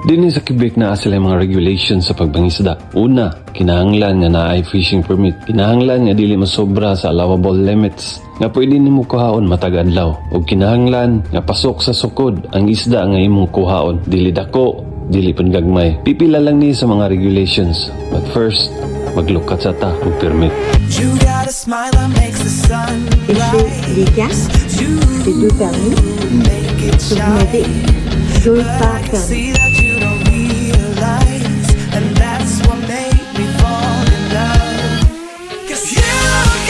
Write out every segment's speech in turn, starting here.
Dinhi sa Quebec naa sila mga regulations sa pagbangisda. Una, kinahanglan nga naay fishing permit. Kinahanglan nga dili masobra sa allowable limits nga pwede nimo kuhaon matag adlaw. Ug kinahanglan nga pasok sa sukod ang isda nga imong kuhaon. Dili dako, dili pun gagmay. Pipila lang ni sa mga regulations. But first, maglukat sa ta og permit. You got a smile that makes the sun Et c'est les gars, c'est deux permis, make it que vous m'avez deux pas permis. see that you don't realize, and that's what made me fall in love. 'Cause you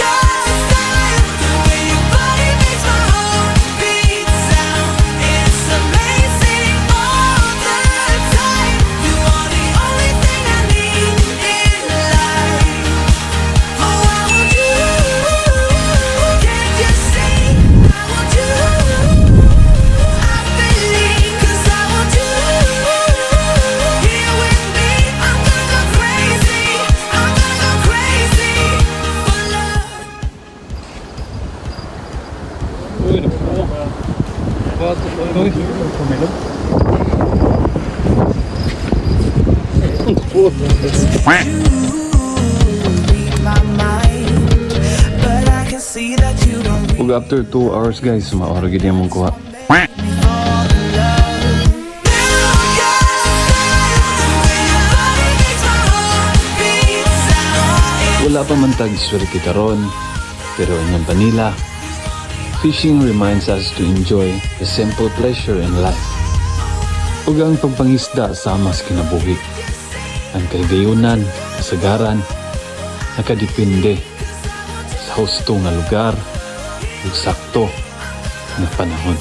got style, the way your body makes my heart beat sound. It's amazing all the time. You are the only thing I need in life. Oh, I want you. Can't you see? I want you. I believe 'cause I want you. Here with me, I'm gonna go crazy. I'm gonna go crazy for love. Read my mind, but I can see that you don't Ug after 2 hours guys, maoro gid imong kuha. fall in love. You got style, the way your body makes my heart beat sound. Wala pa man tag swerte karon, pero inyong panila, fishing reminds us to enjoy the simple pleasure in life. Ug ang pagpangisda sama sa kinabuhi. Ang kaligayunan, kasagaran, nakadepende sa husto nga lugar ug sakto nga panahon.